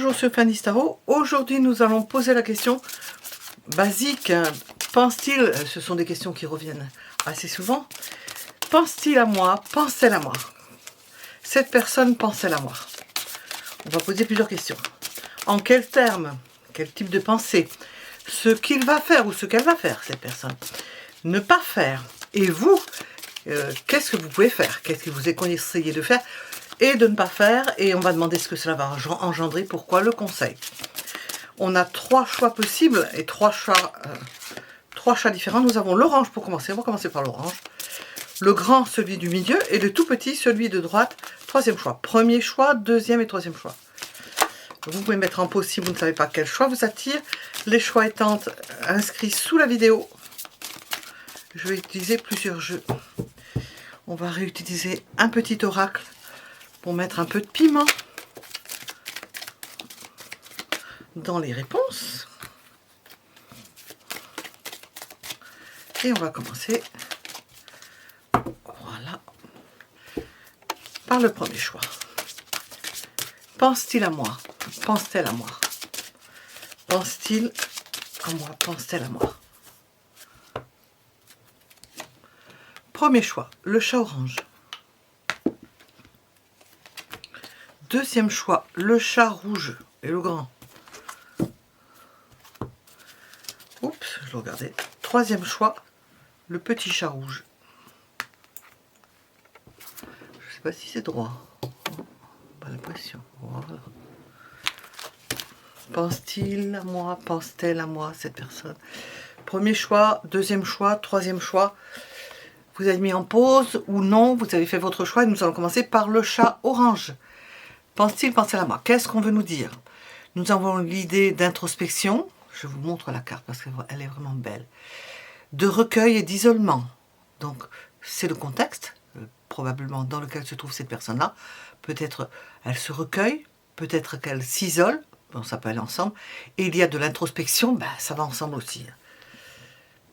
Bonjour sur Fanny Tarot. Aujourd'hui nous allons poser la question basique. Pense-t-il, ce sont des questions qui reviennent assez souvent. Pense-t-il à moi? Pense-t-elle à moi? Cette personne pense-t-elle à moi? On va poser plusieurs questions. En quels termes? Quel type de pensée? Ce qu'il va faire ou ce qu'elle va faire, cette personne. Ne pas faire. Et vous, qu'est-ce que vous pouvez faire? Qu'est-ce que vous conseillez de faire et de ne pas faire? Et on va demander ce que cela va engendrer. Pourquoi le conseil? On a 3 choix possibles et 3 choix différents. Nous avons l'orange pour commencer. On va commencer par l'orange. Le grand, celui du milieu, et le tout petit, celui de droite. 3e choix. Premier choix, 2e et 3e choix. Vous pouvez mettre en pause si vous ne savez pas quel choix vous attire. Les choix étant inscrits sous la vidéo. Je vais utiliser plusieurs jeux. On va réutiliser un petit oracle pour mettre un peu de piment dans les réponses. Et on va commencer, voilà, par le premier choix. Pense-t-il à moi? Pense-t-elle à moi? Pense-t-il à moi? Pense-t-elle à moi? Premier choix, le chat orange. Deuxième choix, le chat rouge et le grand. Oups, je le regardais. Troisième choix, le petit chat rouge. Je ne sais pas si c'est droit. Pas l'impression. Voilà. Pense-t-il à moi? Pense-t-elle à moi, cette personne? Premier choix, deuxième choix, troisième choix. Vous avez mis en pause ou non, vous avez fait votre choix et nous allons commencer par le chat orange. Pense-t-il, pense-t-elle à moi? Qu'est-ce qu'on veut nous dire? Nous avons l'idée d'introspection. Je vous montre la carte parce qu'elle est vraiment belle. De recueil et d'isolement. Donc, c'est le contexte, probablement dans lequel se trouve cette personne-là. Peut-être elle se recueille, peut-être qu'elle s'isole. Bon, ça peut aller ensemble. Et il y a de l'introspection, ben, ça va ensemble aussi.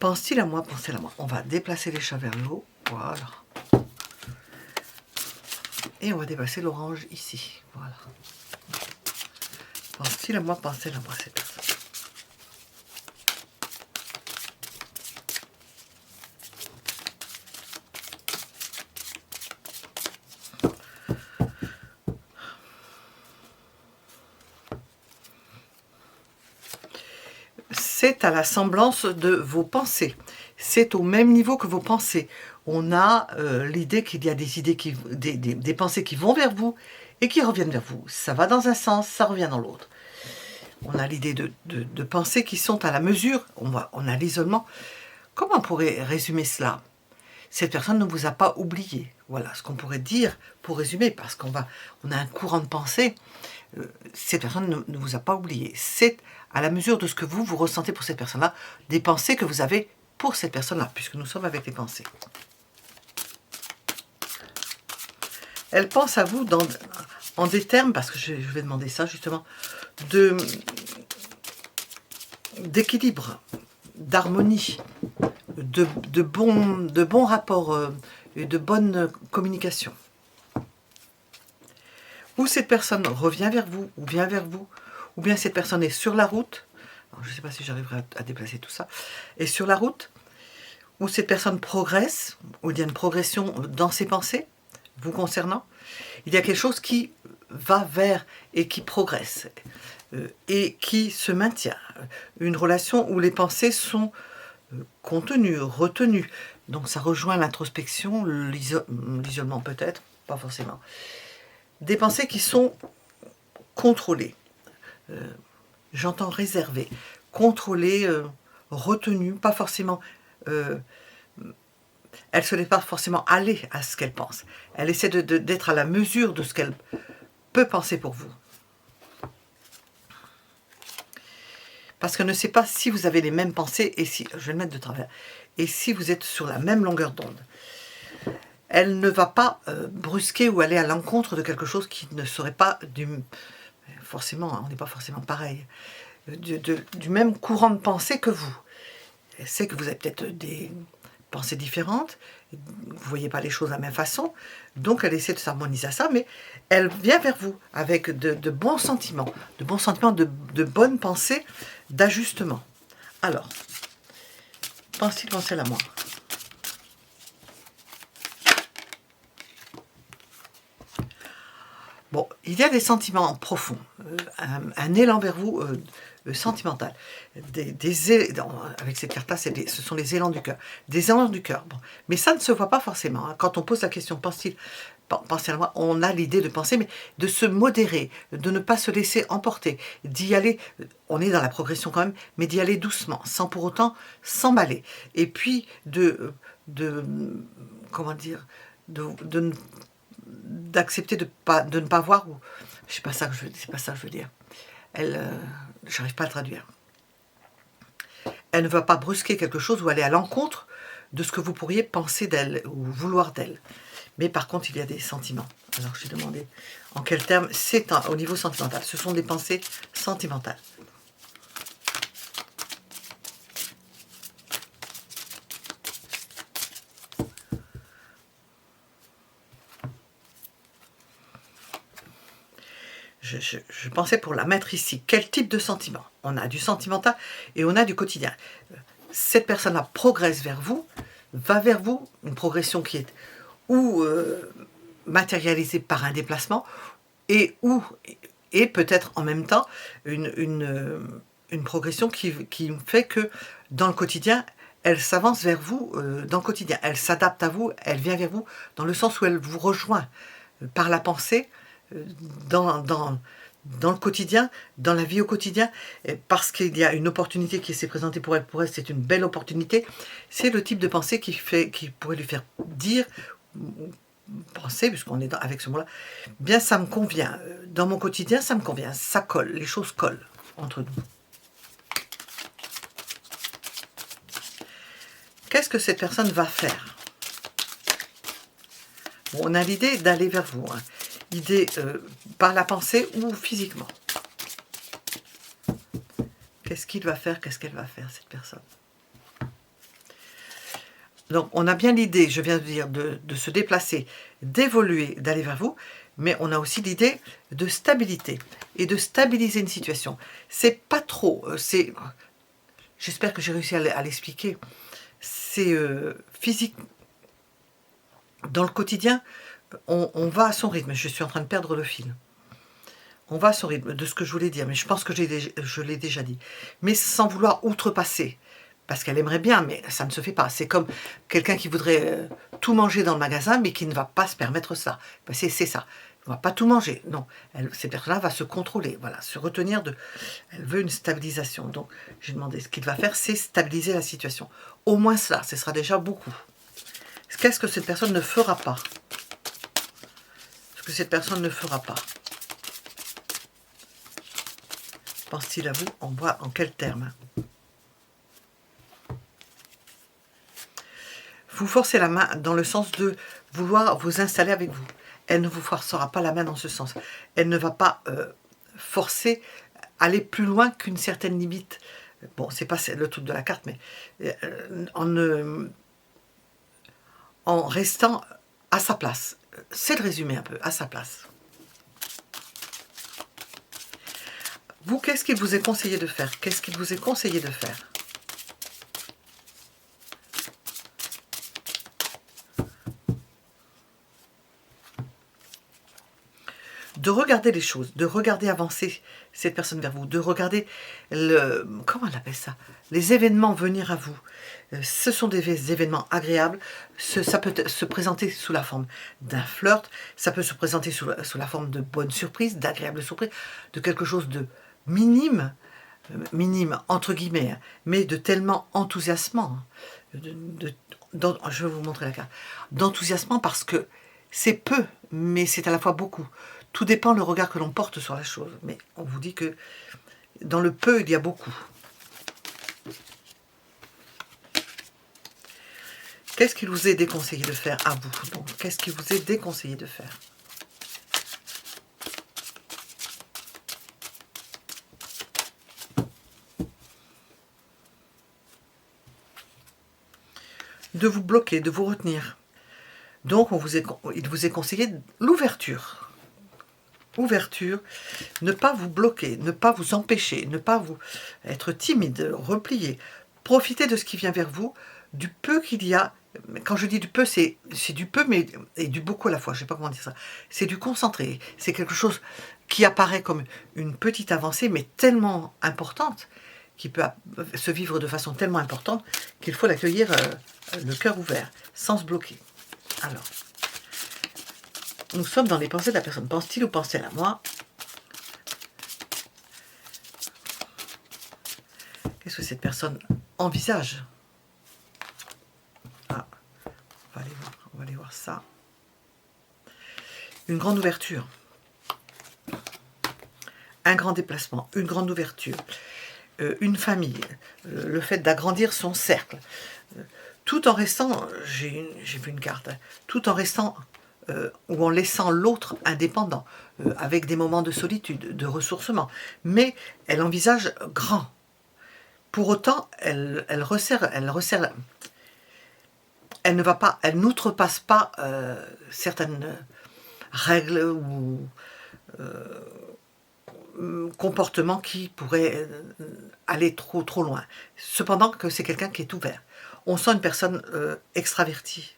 Pense-t-il à moi? Pense-t-elle à moi? On va déplacer les chats vers le haut. Voilà. Et on va déplacer l'orange ici. Voilà. Pense-t-il à moi? Pense-t-elle à moi, cette personne? C'est à la semblance de vos pensées. C'est au même niveau que vos pensées. On a l'idée qu'il y a des pensées qui vont vers vous et qui reviennent vers vous. Ça va dans un sens, ça revient dans l'autre. On a l'idée de pensées qui sont à la mesure. On a l'isolement. Comment on pourrait résumer cela? Cette personne ne vous a pas oublié. Voilà ce qu'on pourrait dire pour résumer, parce qu'on a un courant de pensée. Cette personne ne vous a pas oublié. C'est à la mesure de ce que vous ressentez pour cette personne-là, des pensées que vous avez pour cette personne-là, puisque nous sommes avec les pensées. Elle pense à vous en des termes, parce que je vais demander ça justement, d'équilibre, d'harmonie, de bons rapports et de bonne communication. Ou cette personne revient vers vous, ou vient vers vous, ou bien cette personne est sur la route, alors je ne sais pas si j'arriverai à déplacer tout ça, est sur la route, ou cette personne progresse, ou il y a une progression dans ses pensées, vous concernant, il y a quelque chose qui va vers et qui progresse, et qui se maintient. Une relation où les pensées sont contenues, retenues. Donc ça rejoint l'introspection, l'isolement peut-être, pas forcément. Des pensées qui sont contrôlées. J'entends réservées, contrôlées, retenues, pas forcément... elle ne se laisse pas forcément aller à ce qu'elle pense. Elle essaie d'être à la mesure de ce qu'elle peut penser pour vous. Parce qu'elle ne sait pas si vous avez les mêmes pensées, et si, je vais le mettre de travers, et si vous êtes sur la même longueur d'onde. Elle ne va pas brusquer ou aller à l'encontre de quelque chose qui ne serait pas forcément, on n'est pas forcément pareil, du même courant de pensée que vous. Elle sait que vous avez peut-être des pensées différentes, vous ne voyez pas les choses de la même façon, donc elle essaie de s'harmoniser à ça, mais elle vient vers vous avec de bons sentiments, de bonnes pensées, d'ajustement. Alors, pense-t-il penser à moi? Bon, il y a des sentiments profonds, un élan vers vous sentimental. Avec cette carte-là, ce sont les élans du cœur. Des élans du cœur. Bon. Mais ça ne se voit pas forcément. Hein. Quand on pose la question, pense-t-il penser à moi, on a l'idée de penser, mais de se modérer, de ne pas se laisser emporter, d'y aller, on est dans la progression quand même, mais d'y aller doucement, sans pour autant s'emballer. Et puis comment dire, d'accepter de ne pas voir, ou c'est pas ça que je veux dire. J'arrive pas à le traduire. Elle ne va pas brusquer quelque chose ou aller à l'encontre de ce que vous pourriez penser d'elle ou vouloir d'elle. Mais par contre, il y a des sentiments. Alors, je vais demander en quels termes c'est au niveau sentimental. Ce sont des pensées sentimentales. Je pensais pour la mettre ici. Quel type de sentiment? On a du sentimental et on a du quotidien. Cette personne-là progresse vers vous, va vers vous, une progression qui est ou matérialisée par un déplacement et peut-être en même temps une progression qui fait que dans le quotidien, elle s'avance vers vous dans le quotidien. Elle s'adapte à vous, elle vient vers vous dans le sens où elle vous rejoint par la pensée dans le quotidien, dans la vie au quotidien, parce qu'il y a une opportunité qui s'est présentée pour elle. Pour elle, c'est une belle opportunité. C'est le type de pensée qui pourrait lui faire dire, penser, puisqu'on est avec ce mot-là, bien ça me convient. Dans mon quotidien, ça me convient. Ça colle, les choses collent entre nous. Qu'est-ce que cette personne va faire? Bon, on a l'idée d'aller vers vous. Hein. Idée par la pensée ou physiquement. Qu'est-ce qu'il va faire? Qu'est-ce qu'elle va faire, cette personne? Donc, on a bien l'idée, je viens de dire, de se déplacer, d'évoluer, d'aller vers vous, mais on a aussi l'idée de stabilité et de stabiliser une situation. C'est pas trop, j'espère que j'ai réussi à l'expliquer, c'est physique. Dans le quotidien, on va à son rythme. Je suis en train de perdre le fil. On va à son rythme de ce que je voulais dire, mais je pense que je l'ai déjà dit. Mais sans vouloir outrepasser. Parce qu'elle aimerait bien, mais ça ne se fait pas. C'est comme quelqu'un qui voudrait tout manger dans le magasin, mais qui ne va pas se permettre ça. Ben c'est ça. Elle ne va pas tout manger. Non, cette personne-là va se contrôler, voilà, se retenir de... Elle veut une stabilisation. Donc, j'ai demandé, ce qu'il va faire, c'est stabiliser la situation. Au moins cela, ce sera déjà beaucoup. Qu'est-ce que cette personne ne fera pas? Ce que cette personne ne fera pas. Pense-t-il à vous? On voit en quels termes? Vous forcez la main dans le sens de vouloir vous installer avec vous. Elle ne vous forcera pas la main dans ce sens. Elle ne va pas forcer aller plus loin qu'une certaine limite. Bon, c'est pas le truc de la carte, mais en restant à sa place. C'est le résumé un peu, à sa place. Vous, qu'est-ce qu'il vous est conseillé de faire? Qu'est-ce qu'il vous est conseillé de faire? De regarder les choses, de regarder avancer cette personne vers vous, de regarder comment on appelle ça? Les événements venir à vous. Ce sont des événements agréables. Ça peut se présenter sous la forme d'un flirt, ça peut se présenter sous la forme de bonnes surprises, d'agréables surprises, de quelque chose de minime entre guillemets, hein, mais de tellement enthousiasmant. Je vais vous montrer la carte. D'enthousiasmant parce que c'est peu, mais c'est à la fois beaucoup. Tout dépend le regard que l'on porte sur la chose. Mais on vous dit que dans le peu, il y a beaucoup. Qu'est-ce qu'il vous est déconseillé de faire à vous? Qu'est-ce qu'il vous est déconseillé de faire? de vous bloquer, de vous retenir. Donc, il vous est conseillé l'ouverture. Ouverture, ne pas vous bloquer, ne pas vous empêcher, ne pas vous être timide, replier. Profitez de ce qui vient vers vous, du peu qu'il y a. Quand je dis du peu, c'est du peu, mais et du beaucoup à la fois. Je ne sais pas comment dire ça. C'est du concentré. C'est quelque chose qui apparaît comme une petite avancée, mais tellement importante, qui peut se vivre de façon tellement importante qu'il faut l'accueillir le cœur ouvert, sans se bloquer. Alors, nous sommes dans les pensées de la personne. Pense-t-il ou pense-t-elle à moi? Qu'est-ce que cette personne envisage? Ah, on va aller voir ça. Une grande ouverture. Un grand déplacement, une grande ouverture. Une famille. Le fait d'agrandir son cercle. Tout en restant, j'ai vu une carte, hein, tout en restant ou en laissant l'autre indépendant, avec des moments de solitude, de ressourcement. Mais elle envisage grand. Pour autant, elle resserre, elle ne va pas, elle n'outrepasse pas certaines règles ou comportements qui pourraient aller trop loin. Cependant que c'est quelqu'un qui est ouvert. On sent une personne extravertie.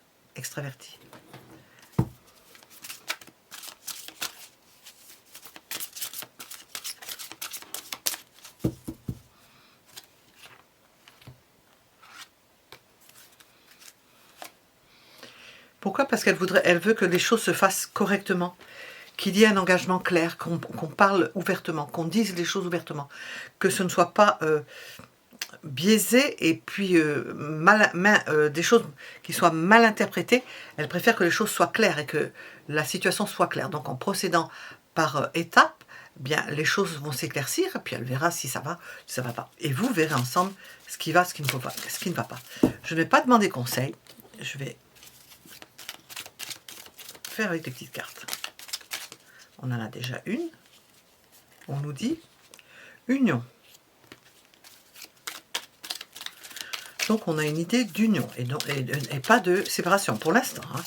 Pourquoi? Parce qu'elle veut que les choses se fassent correctement, qu'il y ait un engagement clair, qu'on parle ouvertement, qu'on dise les choses ouvertement, que ce ne soit pas biaisé et puis des choses qui soient mal interprétées. Elle préfère que les choses soient claires et que la situation soit claire. Donc en procédant par étapes, bien les choses vont s'éclaircir et puis elle verra si ça va, si ça va pas. Et vous verrez ensemble ce qui va, ce qui ne va pas. Je ne vais pas demander conseil, je vais faire avec les petites cartes. On en a déjà une. On nous dit union. Donc on a une idée d'union et pas de séparation pour l'instant. Hein.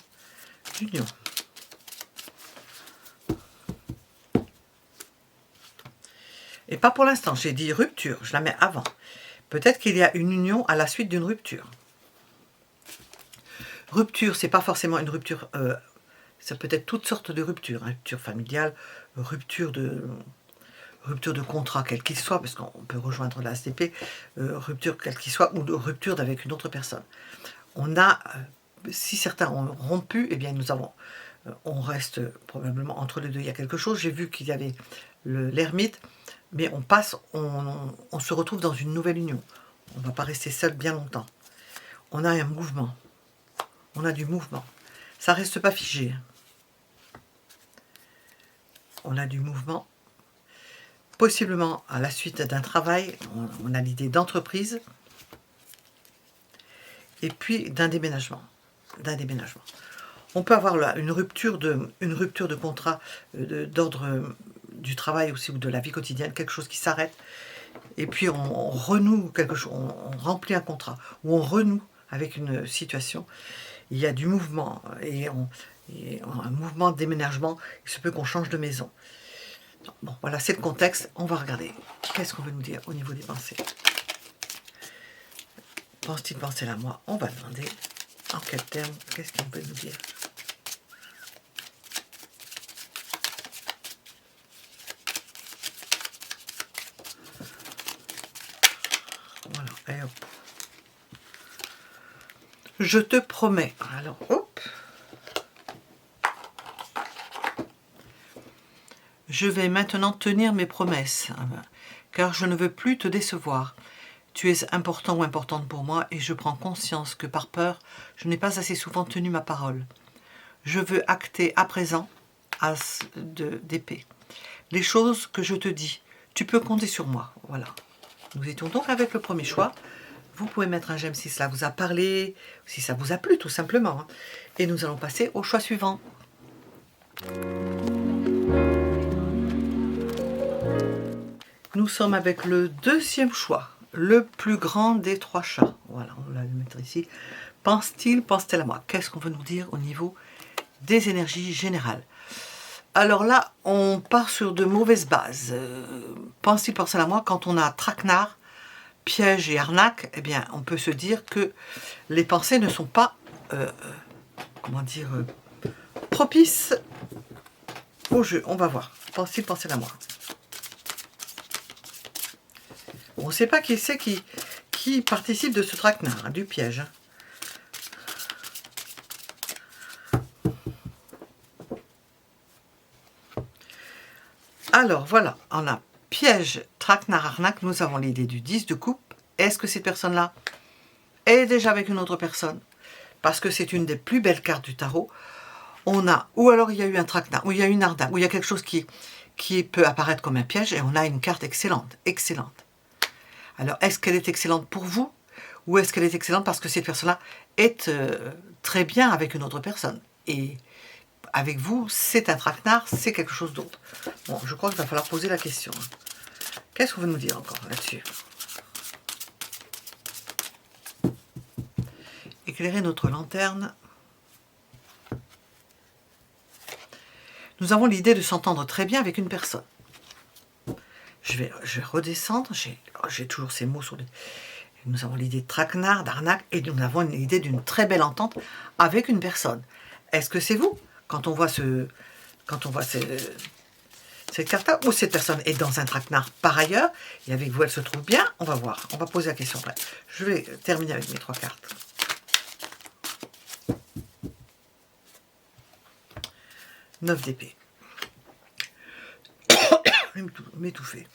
Union. Et pas pour l'instant, j'ai dit rupture, je la mets avant. Peut-être qu'il y a une union à la suite d'une rupture. Rupture, c'est pas forcément une rupture, ça peut être toutes sortes de ruptures. Hein. Rupture familiale, rupture de contrat, quel qu'il soit, parce qu'on peut rejoindre la STP, rupture quel qu'il soit, ou de rupture avec une autre personne. On a, si certains ont rompu, eh bien on reste probablement entre les deux. Il y a quelque chose, j'ai vu qu'il y avait l'ermite, mais on se retrouve dans une nouvelle union. On ne va pas rester seul bien longtemps. On a un mouvement. On a du mouvement. Ça ne reste pas figé. On a du mouvement. Possiblement à la suite d'un travail, on a l'idée d'entreprise. Et puis d'un déménagement. On peut avoir là une rupture de contrat d'ordre du travail aussi ou de la vie quotidienne, quelque chose qui s'arrête. Et puis on renoue quelque chose, on remplit un contrat, ou on renoue avec une situation. Il y a du mouvement et un mouvement de déménagement. Il se peut qu'on change de maison. Bon, voilà, c'est le contexte. On va regarder. Qu'est-ce qu'on veut nous dire au niveau des pensées? Pense-t-il penser à moi? On va demander. En quels termes? Qu'est-ce qu'il veut nous dire? Voilà, et hop. Je te promets. Alors, hop. Je vais maintenant tenir mes promesses, car je ne veux plus te décevoir. Tu es important ou importante pour moi et je prends conscience que par peur, je n'ai pas assez souvent tenu ma parole. Je veux acter à présent, as d'épée, les choses que je te dis. Tu peux compter sur moi. Voilà. Nous étions donc avec le premier choix. Vous pouvez mettre un j'aime si cela vous a parlé, si ça vous a plu tout simplement. Et nous allons passer au choix suivant. Nous sommes avec le deuxième choix, le plus grand des trois chats. Voilà, on va le mettre ici Pense-t-il, pense-t-elle à moi? Qu'est-ce qu'on veut nous dire au niveau des énergies générales? Alors là, on part sur de mauvaises bases. Pense-t-il, pense-t-elle à moi? Quand on a traquenard, piège et arnaque, eh bien, on peut se dire que les pensées ne sont pas, comment dire, propices au jeu. On va voir. Pense-t-il, pense-t-elle à moi? On ne sait pas qui c'est qui participe de ce traquenard, hein, du piège. Hein. Alors, voilà, on a piège, traquenard, arnaque. Nous avons l'idée du 10 de coupe. Est-ce que cette personne-là est déjà avec une autre personne? Parce que c'est une des plus belles cartes du tarot. On a, ou alors il y a eu un traquenard, ou il y a une arnaque, ou il y a quelque chose qui peut apparaître comme un piège, et on a une carte excellente, excellente. Alors, est-ce qu'elle est excellente pour vous? Ou est-ce qu'elle est excellente parce que cette personne-là est très bien avec une autre personne? Et avec vous, c'est un traquenard, c'est quelque chose d'autre. Bon, je crois qu'il va falloir poser la question. Qu'est-ce qu'on veut nous dire encore là-dessus? Éclairer notre lanterne. Nous avons l'idée de s'entendre très bien avec une personne. Je vais redescendre, j'ai toujours ces mots sur les... Nous avons l'idée de traquenard, d'arnaque, et nous avons l'idée d'une très belle entente avec une personne. Est-ce que c'est vous? Quand on voit cette carte-là, ou cette personne est dans un traquenard par ailleurs, et avec vous elle se trouve bien, on va voir, on va poser la question après. Je vais terminer avec mes 3 cartes. 9 d'épée. M'étouffer.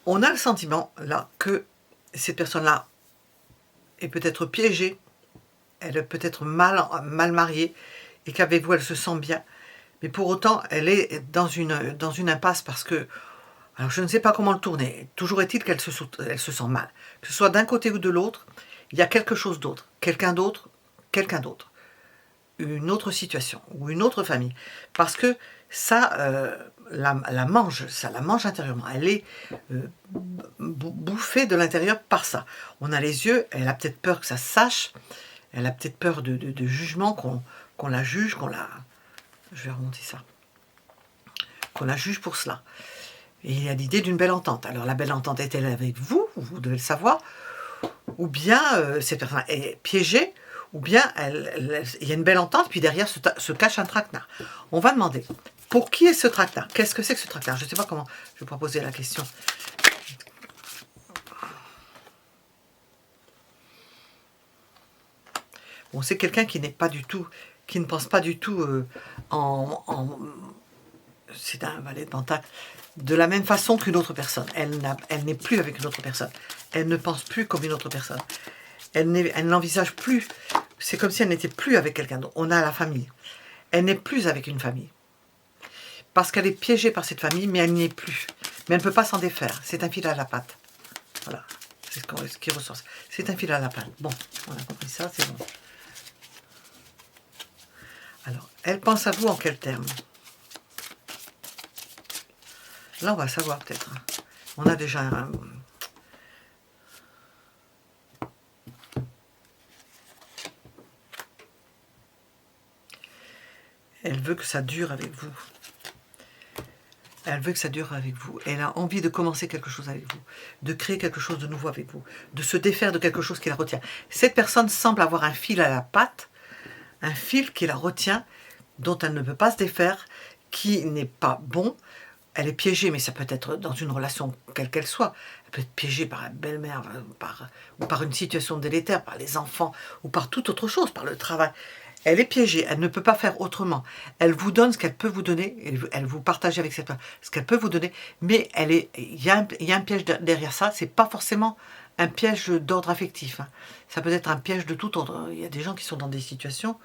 On a le sentiment, là, que cette personne-là est peut-être piégée, elle est peut-être mal mariée, et qu'avec vous, elle se sent bien. Mais pour autant, elle est dans une impasse parce que, alors je ne sais pas comment le tourner, toujours est-il qu'elle se sent mal. Que ce soit d'un côté ou de l'autre, il y a quelque chose d'autre, quelqu'un d'autre, une autre situation, ou une autre famille. Parce que ça, la mange intérieurement. Elle est bouffée de l'intérieur par ça. On a les yeux, elle a peut-être peur que ça se sache, elle a peut-être peur de jugement, qu'on la juge, je vais remonter ça. Qu'on la juge pour cela. Et il y a l'idée d'une belle entente. Alors la belle entente est-elle avec vous? Vous devez le savoir. Ou bien cette personne est piégée, ou bien il y a une belle entente, puis derrière se cache un traquenard. On va demander, pour qui est ce traquenard? Qu'est-ce que c'est que ce traquenard? Je ne sais pas comment je vais poser la question. Bon, c'est quelqu'un qui n'est pas du tout, qui ne pense pas du tout c'est un valet de pentacle, de la même façon qu'une autre personne. Elle n'est plus avec une autre personne. Elle ne pense plus comme une autre personne. Elle n'envisage plus. C'est comme si elle n'était plus avec quelqu'un d'autre. On a la famille. Elle n'est plus avec une famille. Parce qu'elle est piégée par cette famille, mais elle n'y est plus. Mais elle ne peut pas s'en défaire. C'est un fil à la patte. Voilà. C'est ce qui ressort. C'est un fil à la patte. Bon, on a compris ça, c'est bon. Alors, elle pense à vous en quels termes? Là, on va savoir peut-être. On a déjà un... Elle veut que ça dure avec vous. Elle veut que ça dure avec vous. Elle a envie de commencer quelque chose avec vous, de créer quelque chose de nouveau avec vous, de se défaire de quelque chose qui la retient. Cette personne semble avoir un fil à la patte, un fil qui la retient, dont elle ne peut pas se défaire, qui n'est pas bon. Elle est piégée, mais ça peut être dans une relation quelle qu'elle soit. Elle peut être piégée par la belle-mère, ou par une situation délétère, par les enfants, ou par toute autre chose, par le travail. Elle est piégée, elle ne peut pas faire autrement. Elle vous donne ce qu'elle peut vous donner, elle vous partage avec cette personne ce qu'elle peut vous donner, mais il y a un piège derrière ça, c'est pas forcément un piège d'ordre affectif. Hein. Ça peut être un piège de tout ordre. Il y a des gens qui sont dans des situations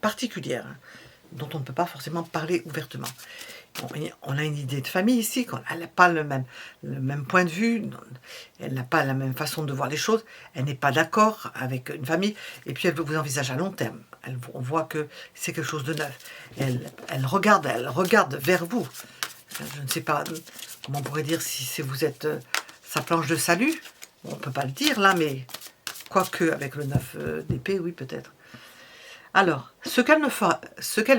particulières, hein, dont on ne peut pas forcément parler ouvertement. Bon, on a une idée de famille ici, elle n'a pas le même point de vue, elle n'a pas la même façon de voir les choses, elle n'est pas d'accord avec une famille, et puis elle vous envisage à long terme. On voit que c'est quelque chose de neuf. Elle regarde vers vous. Je ne sais pas comment on pourrait dire si vous êtes sa planche de salut. On ne peut pas le dire là, mais quoique avec le 9 d'épée, oui peut-être. Alors, ce qu'elle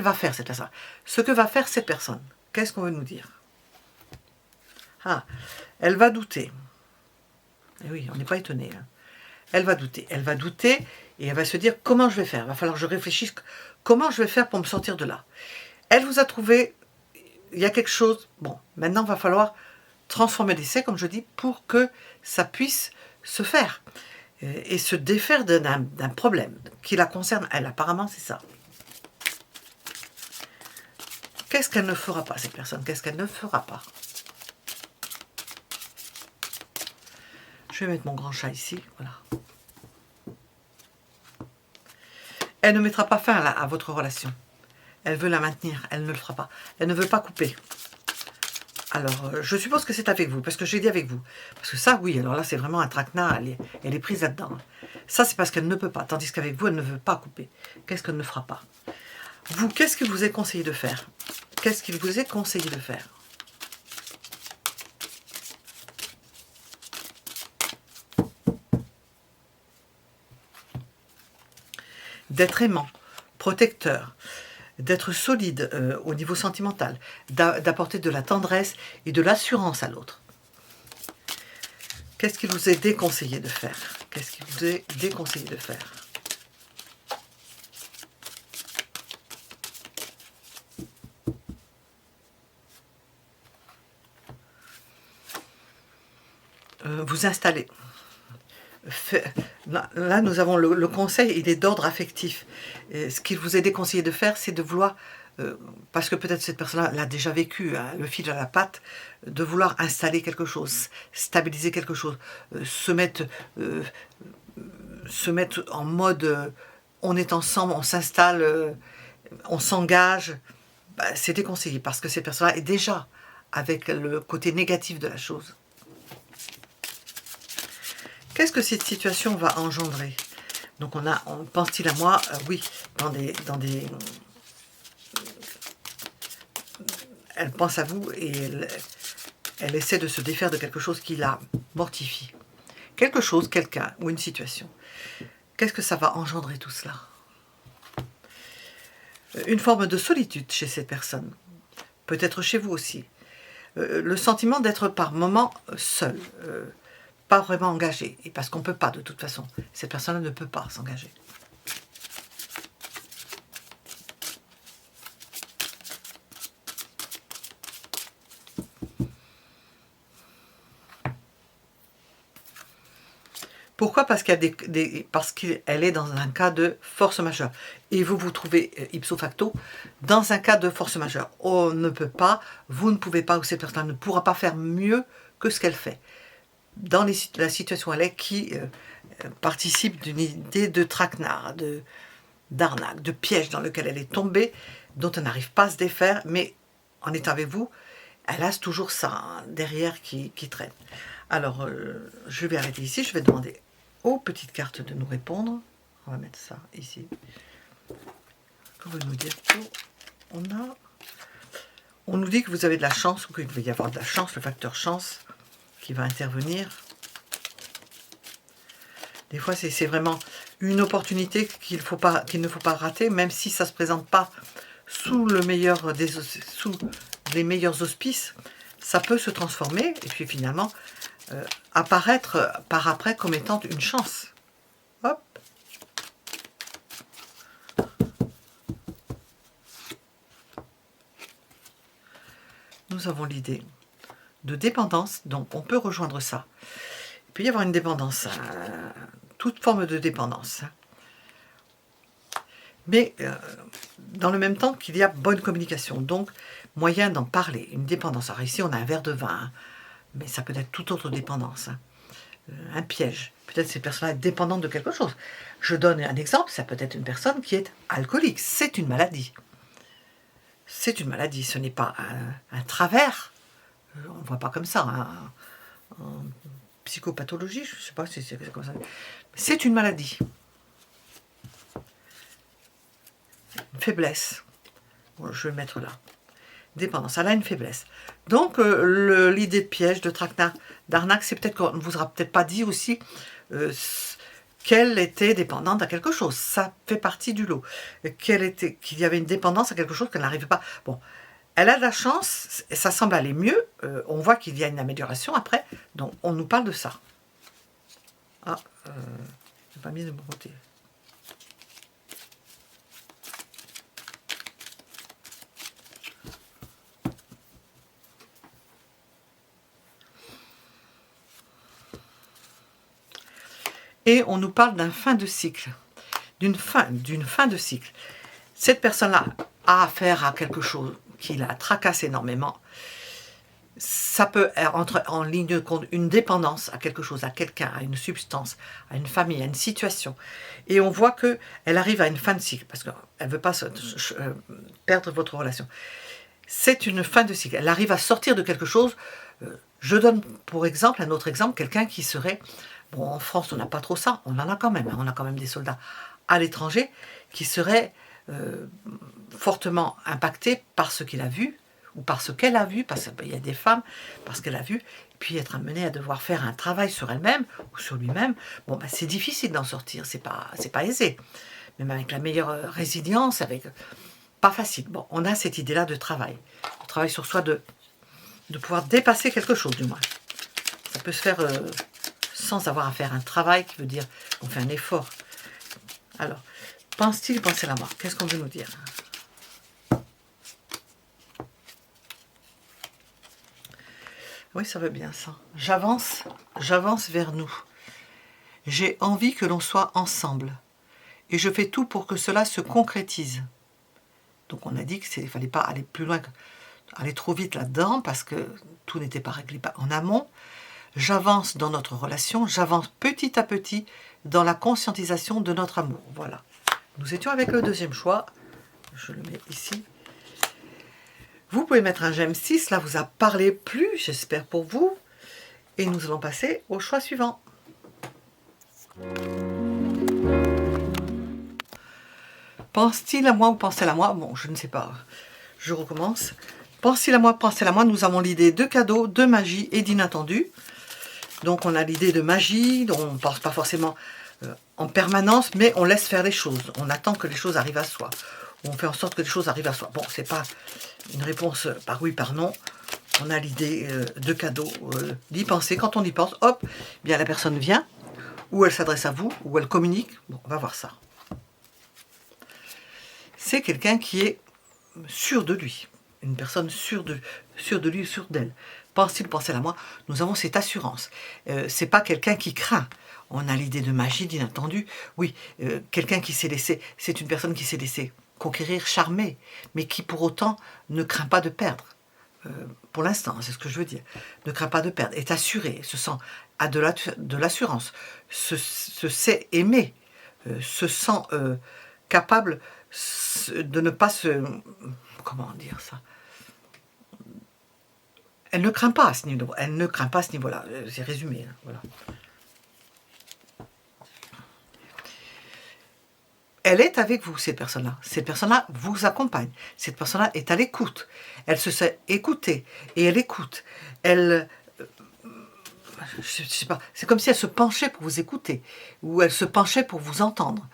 va faire cette personne, ce que va faire cette personne, qu'est-ce qu'on veut nous dire? Ah, elle va douter. Et oui, on n'est pas étonné. Hein. Elle va douter et elle va se dire comment je vais faire. Il va falloir que je réfléchisse comment je vais faire pour me sortir de là. Elle vous a trouvé, il y a quelque chose. Bon, maintenant il va falloir transformer l'essai, comme je dis, pour que ça puisse se faire et se défaire d'un problème qui la concerne. Elle, apparemment, c'est ça. Qu'est-ce qu'elle ne fera pas, cette personne? Qu'est-ce qu'elle ne fera pas? Je vais mettre mon grand chat ici, voilà. Elle ne mettra pas fin à votre relation. Elle veut la maintenir, elle ne le fera pas. Elle ne veut pas couper. Alors, je suppose que c'est avec vous, parce que j'ai dit avec vous. Parce que ça, oui, alors là, c'est vraiment un traquenard, elle est prise là-dedans. Ça, c'est parce qu'elle ne peut pas, tandis qu'avec vous, elle ne veut pas couper. Qu'est-ce qu'elle ne fera pas? Vous, qu'est-ce qu'il vous est conseillé de faire? Qu'est-ce qu'il vous est conseillé de faire? D'être aimant, protecteur, d'être solide au niveau sentimental, d'apporter de la tendresse et de l'assurance à l'autre. Qu'est-ce qu'il vous est déconseillé de faire? Qu'est-ce qu'il vous est déconseillé de faire? Vous installer. Là, nous avons le conseil, il est d'ordre affectif. Et ce qu'il vous est déconseillé de faire, c'est de vouloir, parce que peut-être cette personne-là l'a déjà vécu, hein, le fil à la patte, de vouloir installer quelque chose, stabiliser quelque chose, se mettre en mode on est ensemble, on s'installe, on s'engage. Bah, c'est déconseillé parce que cette personne-là est déjà avec le côté négatif de la chose. Qu'est-ce que cette situation va engendrer? Donc on pense-t-il à moi? Oui, elle pense à vous et elle essaie de se défaire de quelque chose qui la mortifie. Quelque chose, quelqu'un ou une situation. Qu'est-ce que ça va engendrer tout cela? Une forme de solitude chez cette personne. Peut-être chez vous aussi. Le sentiment d'être par moments seul. Pas vraiment engagé, et parce qu'on ne peut pas de toute façon. Cette personne-là ne peut pas s'engager. Pourquoi? Parce qu'elle est dans un cas de force majeure. Et vous vous trouvez ipso facto dans un cas de force majeure. On ne peut pas, vous ne pouvez pas, ou cette personne ne pourra pas faire mieux que ce qu'elle fait. Dans la situation où elle est, qui participe d'une idée de traquenard, d'arnaque, de piège dans lequel elle est tombée, dont elle n'arrive pas à se défaire, mais en étant avec vous, elle a toujours ça hein, derrière qui traîne. Alors, je vais arrêter ici, je vais demander aux petites cartes de nous répondre. On va mettre ça ici. Que veut nous dire? On nous dit que vous avez de la chance, ou qu'il va y avoir de la chance, le facteur chance qui va intervenir. Des fois, c'est vraiment une opportunité qu'il ne faut pas rater, même si ça ne se présente pas sous les meilleurs auspices, ça peut se transformer et puis finalement apparaître par après comme étant une chance. Hop. Nous avons l'idée de dépendance, donc on peut rejoindre ça. Il peut y avoir une dépendance, toute forme de dépendance. Mais dans le même temps qu'il y a bonne communication, donc moyen d'en parler, une dépendance. Alors ici on a un verre de vin, hein, mais ça peut être toute autre dépendance, hein. Un piège. Peut-être cette personne-là est dépendante de quelque chose. Je donne un exemple, ça peut être une personne qui est alcoolique, c'est une maladie. C'est une maladie, ce n'est pas un travers, on ne voit pas comme ça, hein, en psychopathologie, je ne sais pas si c'est comme ça. C'est une maladie. une faiblesse. Bon, je vais le mettre là. Dépendance, elle a une faiblesse. Donc, l'idée de piège, de traquenard, d'arnaque, c'est peut-être qu'on ne vous aura peut-être pas dit aussi qu'elle était dépendante à quelque chose. Ça fait partie du lot. Qu'il y avait une dépendance à quelque chose qu'elle n'arrivait pas. Bon, elle a de la chance, ça semble aller mieux. On voit qu'il y a une amélioration après. Donc, on nous parle de ça. Ah, j'ai pas mis de mon côté. Et on nous parle d'un fin de cycle, d'une fin de cycle. Cette personne-là a affaire à quelque chose qui la tracasse énormément. Ça peut entrer en ligne de compte une dépendance à quelque chose, à quelqu'un, à une substance, à une famille, à une situation. Et on voit qu'elle arrive à une fin de cycle, parce qu'elle ne veut pas perdre votre relation. C'est une fin de cycle. Elle arrive à sortir de quelque chose. Je donne pour exemple, un autre exemple, quelqu'un qui serait... Bon, en France, on n'a pas trop ça, on en a quand même. Hein, on a quand même des soldats à l'étranger qui seraient fortement impactés par ce qu'il a vu, ou par ce qu'elle a vu, parce qu'il y a des femmes, parce qu'elle a vu, puis être amenée à devoir faire un travail sur elle-même, ou sur lui-même. Bon, ben, c'est difficile d'en sortir, c'est pas aisé. Même avec la meilleure résilience, pas facile. Bon, on a cette idée-là de travail sur soi, de pouvoir dépasser quelque chose, du moins. Ça peut se faire... sans avoir à faire un travail qui veut dire qu'on fait un effort. Alors, pense-t-il penser la mort? Qu'est-ce qu'on veut nous dire? Oui, ça va bien ça. J'avance vers nous. J'ai envie que l'on soit ensemble. Et je fais tout pour que cela se concrétise. Donc on a dit qu'il ne fallait pas aller plus loin, aller trop vite là-dedans, parce que tout n'était pas réglé en amont. J'avance dans notre relation, j'avance petit à petit dans la conscientisation de notre amour. Voilà. Nous étions avec le deuxième choix. Je le mets ici. Vous pouvez mettre un j'aime si cela vous a parlé plus, j'espère pour vous. Et nous allons passer au choix suivant. Pense-t-il à moi ou pense-t-elle à moi? Bon, je ne sais pas. Je recommence. Pense-t-il à moi, pense-t-elle à moi? Nous avons l'idée de cadeaux, de magie et d'inattendu. Donc on a l'idée de magie, dont on ne pense pas forcément en permanence, mais on laisse faire les choses. On attend que les choses arrivent à soi. On fait en sorte que les choses arrivent à soi. Bon, c'est pas une réponse par oui, par non. On a l'idée de cadeau, d'y penser. Quand on y pense, hop, bien la personne vient, ou elle s'adresse à vous, ou elle communique. Bon, on va voir ça. C'est quelqu'un qui est sûr de lui. Une personne sûre de lui, sûre d'elle. Pense-t-il penser à moi? Nous avons cette assurance. C'est pas quelqu'un qui craint. On a l'idée de magie, d'inattendu. Oui, quelqu'un qui s'est laissé, c'est une personne qui s'est laissée conquérir, charmer, mais qui pour autant ne craint pas de perdre. Pour l'instant, c'est ce que je veux dire. Ne craint pas de perdre, est assuré, se sent à de l'assurance, se sait aimer, se sent capable de ne pas se... Comment dire ça? Elle ne craint pas à ce niveau. Elle ne craint pas à ce niveau-là. C'est résumé. Hein, voilà. Elle est avec vous, cette personne-là. Cette personne-là vous accompagne. Cette personne-là est à l'écoute. Elle se sait écouter. Et elle écoute. Elle... je sais pas. C'est comme si elle se penchait pour vous écouter. Ou elle se penchait pour vous entendre.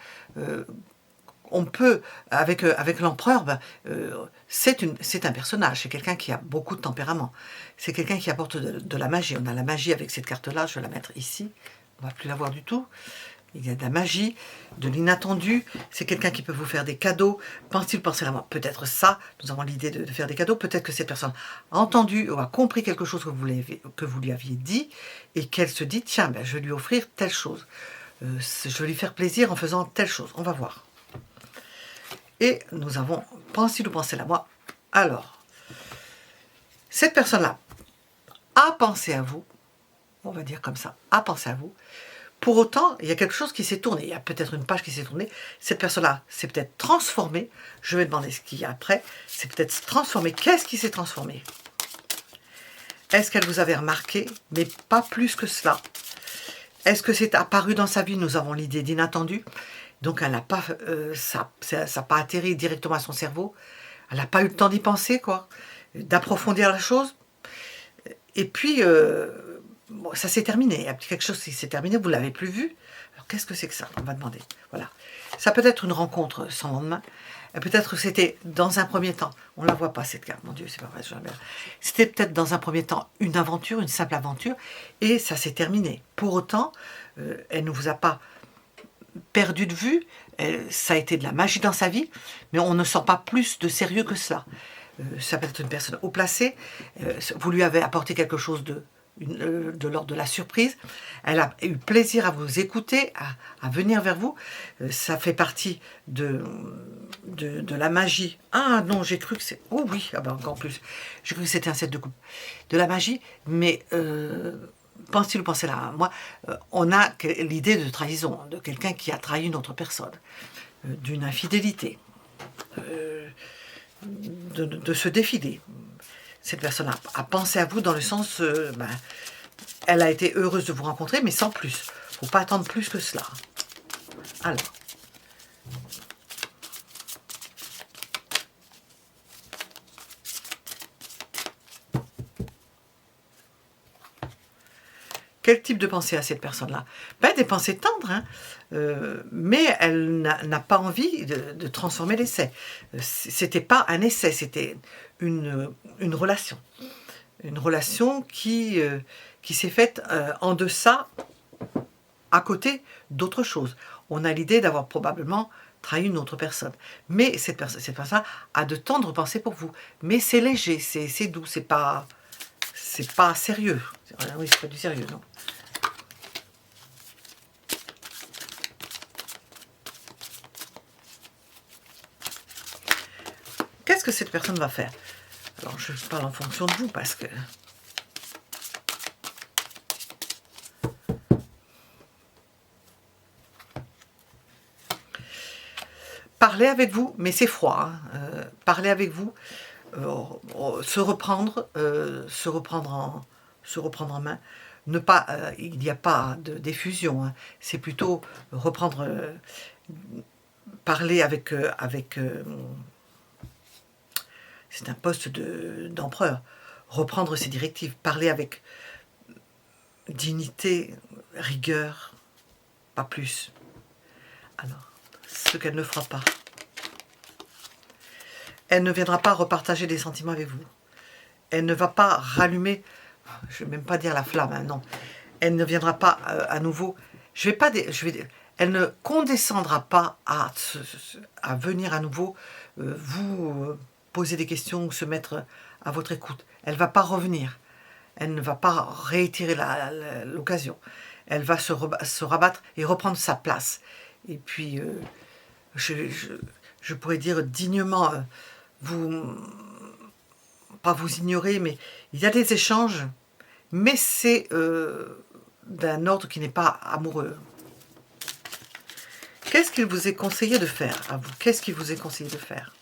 On peut, avec l'empereur, c'est un personnage, c'est quelqu'un qui a beaucoup de tempérament. C'est quelqu'un qui apporte de la magie. On a la magie avec cette carte-là, je vais la mettre ici. On ne va plus la voir du tout. Il y a de la magie, de l'inattendu. C'est quelqu'un qui peut vous faire des cadeaux. Pense-t-il penser à moi? Peut-être ça. Nous avons l'idée de faire des cadeaux. Peut-être que cette personne a entendu ou a compris quelque chose que vous lui aviez dit et qu'elle se dit, tiens, ben, je vais lui offrir telle chose. Je vais lui faire plaisir en faisant telle chose. On va voir. Et nous avons, pense-t-il ou pensez à moi? Alors, cette personne-là a pensé à vous, on va dire comme ça, a pensé à vous. Pour autant, il y a quelque chose qui s'est tourné. Il y a peut-être une page qui s'est tournée. Cette personne-là s'est peut-être transformée. Je vais demander ce qu'il y a après. C'est peut-être transformé. Qu'est-ce qui s'est transformé? Est-ce qu'elle vous avait remarqué? Mais pas plus que cela. Est-ce que c'est apparu dans sa vie? Nous avons l'idée d'inattendu. Donc elle n'a pas, ça n'a pas atterri directement à son cerveau. Elle n'a pas eu le temps d'y penser, quoi, d'approfondir la chose. Et puis, bon, ça s'est terminé. Il y a quelque chose qui s'est terminé, vous ne l'avez plus vu. Alors qu'est-ce que c'est que ça? On va demander. Voilà. Ça peut être une rencontre sans lendemain. Peut-être que c'était dans un premier temps. On ne la voit pas, cette carte. Mon Dieu, c'est pas vrai. C'était peut-être dans un premier temps une aventure, une simple aventure. Et ça s'est terminé. Pour autant, elle ne vous a pas perdu de vue. Ça a été de la magie dans sa vie. Mais on ne sent pas plus de sérieux que cela. Ça peut être une personne haut placée. Vous lui avez apporté quelque chose de l'ordre de la surprise. Elle a eu plaisir à vous écouter, à venir vers vous. Ça fait partie de la magie. Ah non, j'ai cru que c'est... Oh oui, ah ben encore plus. J'ai cru que c'était un 7 de coupe. De la magie, mais pense-t-il ou pensez-là, moi, on a l'idée de trahison, de quelqu'un qui a trahi une autre personne, d'une infidélité, de se défiler. Cette personne a pensé à vous dans le sens, elle a été heureuse de vous rencontrer, mais sans plus. Il ne faut pas attendre plus que cela. Alors. Quel type de pensée a cette personne-là? Des pensées tendres, hein, mais elle n'a pas envie de transformer l'essai. C'était pas un essai, c'était une relation. Une relation qui s'est faite en deçà, à côté d'autre chose. On a l'idée d'avoir probablement trahi une autre personne. Mais cette personne a de tendres pensées pour vous. Mais c'est léger, c'est doux, c'est pas sérieux. Oui, c'est pas du sérieux, non. Qu'est-ce que cette personne va faire? Alors, je parle en fonction de vous, parce que... Parler avec vous, mais c'est froid, hein. Parler avec vous, se reprendre en main. Ne pas, il n'y a pas d'effusion, hein. C'est plutôt reprendre, parler avec... c'est un poste d'empereur. Reprendre ses directives, parler avec dignité, rigueur, pas plus. Alors, ce qu'elle ne fera pas. Elle ne viendra pas repartager des sentiments avec vous. Elle ne va pas rallumer, je ne vais même pas dire la flamme, hein, non. Elle ne viendra pas à nouveau, elle ne condescendra pas à venir à nouveau vous poser des questions ou se mettre à votre écoute. Elle ne va pas revenir. Elle ne va pas réitérer l'occasion. Elle va se rabattre et reprendre sa place. Et puis, je pourrais dire dignement, pas vous ignorer, mais il y a des échanges, mais c'est d'un ordre qui n'est pas amoureux. Qu'est-ce qu'il vous est conseillé de faire à vous? Qu'est-ce qu'il vous est conseillé de faire?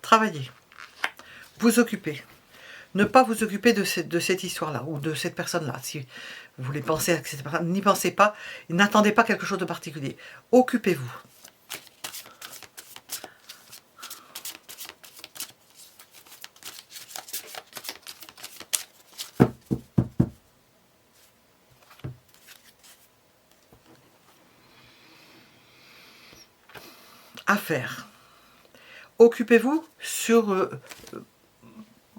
Travailler, vous occuper, ne pas vous occuper de cette histoire-là ou de cette personne-là. Si vous voulez penser à cette personne, n'y pensez pas, n'attendez pas quelque chose de particulier. Occupez-vous. À faire. Occupez-vous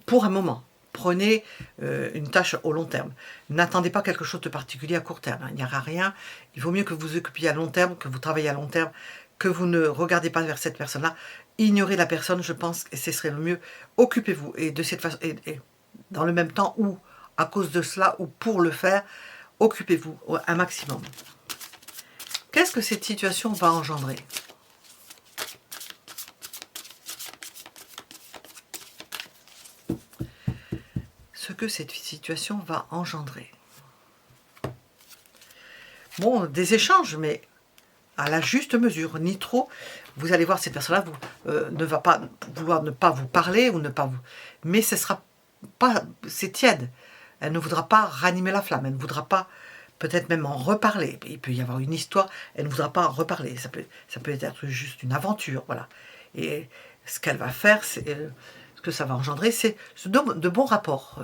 pour un moment. Prenez une tâche au long terme. N'attendez pas quelque chose de particulier à court terme. Il n'y aura rien. Il vaut mieux que vous occupiez à long terme, que vous travaillez à long terme, que vous ne regardez pas vers cette personne-là. Ignorez la personne, je pense, et ce serait le mieux. Occupez-vous. Et de cette façon, et dans le même temps, ou à cause de cela, ou pour le faire, occupez-vous un maximum. Qu'est-ce que cette situation va engendrer ? Ce que cette situation va engendrer. Bon, des échanges, mais à la juste mesure, ni trop. Vous allez voir, cette personne-là ne va pas vouloir ne pas vous parler ou ne pas vous... Mais ce sera pas... C'est tiède. Elle ne voudra pas ranimer la flamme. Elle ne voudra pas peut-être même en reparler. Il peut y avoir une histoire. Elle ne voudra pas en reparler. Ça peut être juste une aventure. Voilà. Et ce qu'elle va faire, c'est... ce que ça va engendrer, c'est de bons rapports.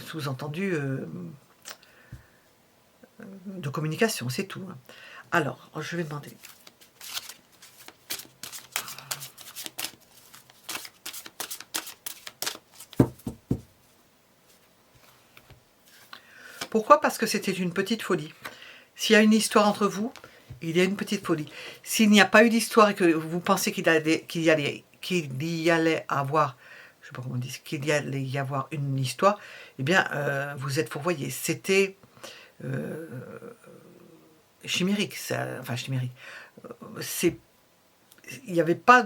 Sous-entendu... de communication, c'est tout. Alors, je vais demander. Pourquoi? Parce que c'était une petite folie. S'il y a une histoire entre vous, il y a une petite folie. S'il n'y a pas eu d'histoire et que vous pensez qu'il y allait avoir, je sais pas comment on dit, qu'il y allait y avoir une histoire, eh bien, vous êtes fourvoyé. C'était chimérique, enfin chimérique. Il n'y avait pas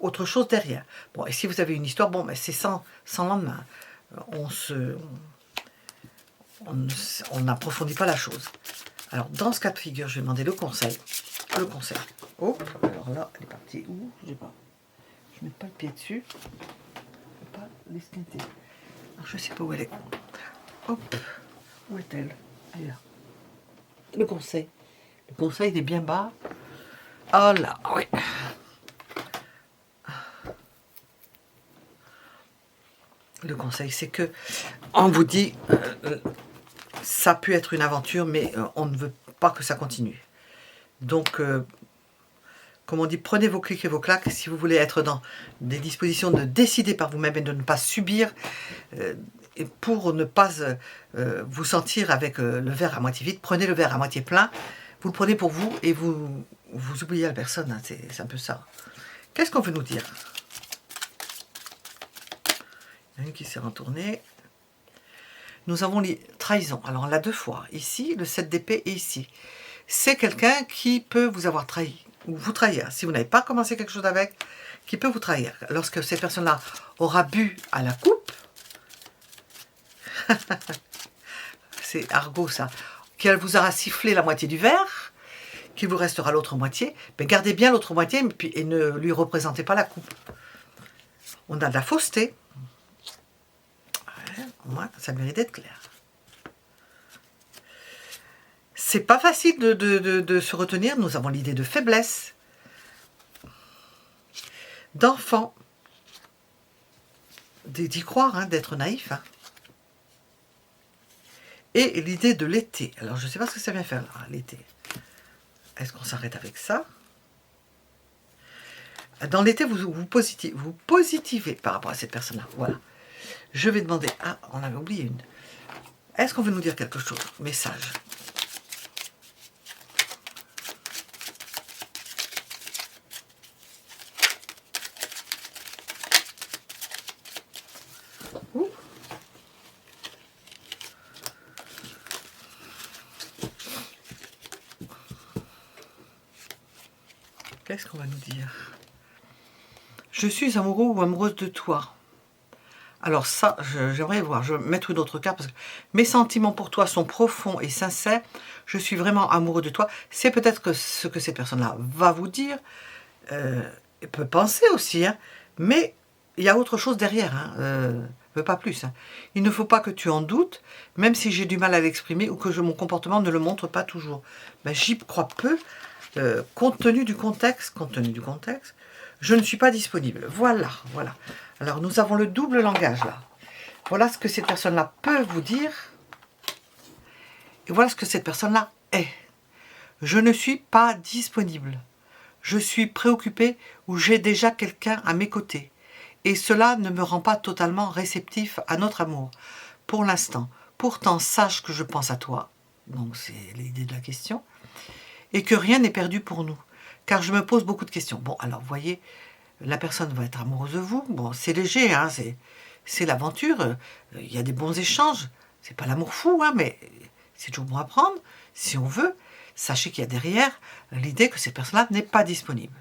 autre chose derrière. Bon, et si vous avez une histoire, bon, ben c'est sans lendemain. On n'approfondit pas la chose. Alors, dans ce cas de figure, je vais demander le conseil. Le conseil. Hop, alors là, elle est partie où? Je ne sais pas. Je ne mets pas le pied dessus. Je ne peux pas l'esquinter. Alors, je ne sais pas où elle est. Hop, où est-elle? Elle est là. Le conseil. Le conseil, il est bien bas. Oh là, oui. Le conseil, c'est que on vous dit, ça peut être une aventure, mais on ne veut pas que ça continue. Donc, comme on dit, prenez vos clics et vos claques. Si vous voulez être dans des dispositions de décider par vous-même et de ne pas subir, et pour ne pas vous sentir avec le verre à moitié vide, prenez le verre à moitié plein. Vous le prenez pour vous et vous oubliez la personne. Hein, c'est un peu ça. Qu'est-ce qu'on veut nous dire? Il y en a une qui s'est retournée. Nous avons les trahisons. Alors, on l'a 2 fois. Ici, le 7 d'épée et ici. C'est quelqu'un qui peut vous avoir trahi. Ou vous trahir. Si vous n'avez pas commencé quelque chose avec, qui peut vous trahir. Lorsque cette personne-là aura bu à la coupe, c'est argot ça, qu'elle vous aura sifflé la moitié du verre, qu'il vous restera l'autre moitié, mais gardez bien l'autre moitié et ne lui représentez pas la coupe. On a de la fausseté. Moi, ça mérite d'être clair. C'est pas facile de se retenir. Nous avons l'idée de faiblesse, d'enfant, d'y croire, hein, d'être naïf. Hein. Et l'idée de l'été. Alors, je ne sais pas ce que ça vient faire là, l'été. Est-ce qu'on s'arrête avec ça? Dans l'été, vous positivez par rapport à cette personne-là. Voilà. Je vais demander... Ah, on avait oublié une. Est-ce qu'on veut nous dire quelque chose? Message. Ouh. Qu'est-ce qu'on va nous dire? Je suis amoureux ou amoureuse de toi. Alors ça, j'aimerais voir, je vais mettre une autre carte parce que mes sentiments pour toi sont profonds et sincères. Je suis vraiment amoureux de toi. C'est peut-être que ce que cette personne-là va vous dire. Elle peut penser aussi, hein, mais il y a autre chose derrière. Hein, pas plus. Hein. Il ne faut pas que tu en doutes, même si j'ai du mal à l'exprimer ou que mon comportement ne le montre pas toujours. Ben, j'y crois peu, compte tenu du contexte, je ne suis pas disponible. Voilà, voilà. Alors, nous avons le double langage, là. Voilà ce que cette personne-là peut vous dire. Et voilà ce que cette personne-là est. Je ne suis pas disponible. Je suis préoccupée ou j'ai déjà quelqu'un à mes côtés. Et cela ne me rend pas totalement réceptif à notre amour. Pour l'instant. Pourtant, sache que je pense à toi. Donc, c'est l'idée de la question. Et que rien n'est perdu pour nous. Car je me pose beaucoup de questions. Bon, alors, vous voyez... La personne va être amoureuse de vous. Bon, c'est léger, hein, c'est l'aventure. Il y a des bons échanges. C'est pas l'amour fou, hein, mais c'est toujours bon à prendre. Si on veut, sachez qu'il y a derrière l'idée que cette personne-là n'est pas disponible.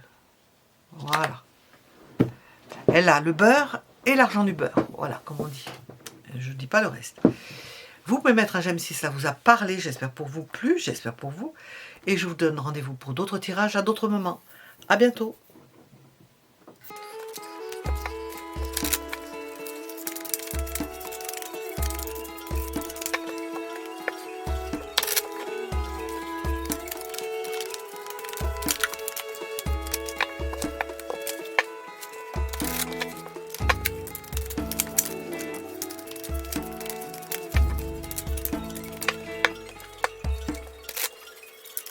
Voilà. Elle a le beurre et l'argent du beurre. Voilà, comme on dit. Je ne dis pas le reste. Vous pouvez mettre un j'aime si cela vous a parlé, j'espère pour vous, j'espère pour vous. Et je vous donne rendez-vous pour d'autres tirages à d'autres moments. À bientôt.